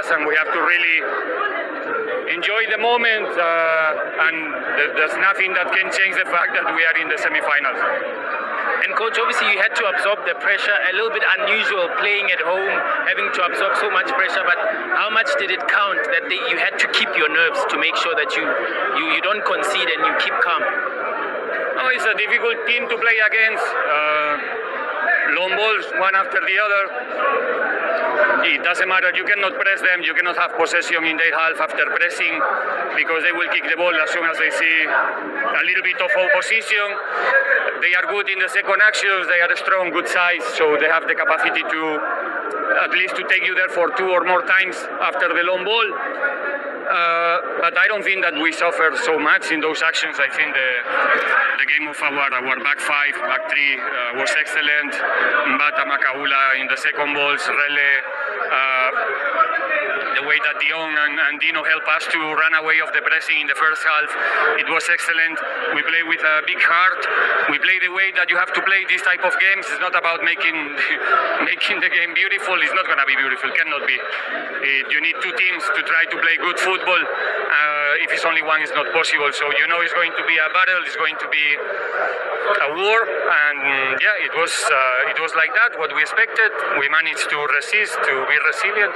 us, and we have to really enjoy the moment. And there's nothing that can change the fact that we are in the semifinals. And coach, obviously you had to absorb the pressure, a little bit unusual playing at home, having to absorb so much pressure, but how much did it count that you had to keep your nerves to make sure that you don't concede and you keep calm? No, it's a difficult team to play against. Long balls, one after the other. It doesn't matter, you cannot press them, you cannot have possession in their half after pressing, because they will kick the ball as soon as they see a little bit of opposition. They are good in the second actions, they are strong, good size, so they have the capacity to at least to take you there for 2 or more times after the long ball. But I don't think that we suffered so much in those actions. I think the game of our back 5, back 3 was excellent. Mbata, Makaula in the second balls, Rele, the way that Dion and Dino helped us to run away of the pressing in the first half, it was excellent. We play with a big heart. We play the way that you have to play these type of games. It's not about making the game beautiful. It's not going to be beautiful. Cannot be. You need 2 teams to try to play good football. If it's only one, it's not possible. So you know it's going to be a battle. It's going to be a war. And yeah, it was like that. What we expected. We managed to resist, to be resilient.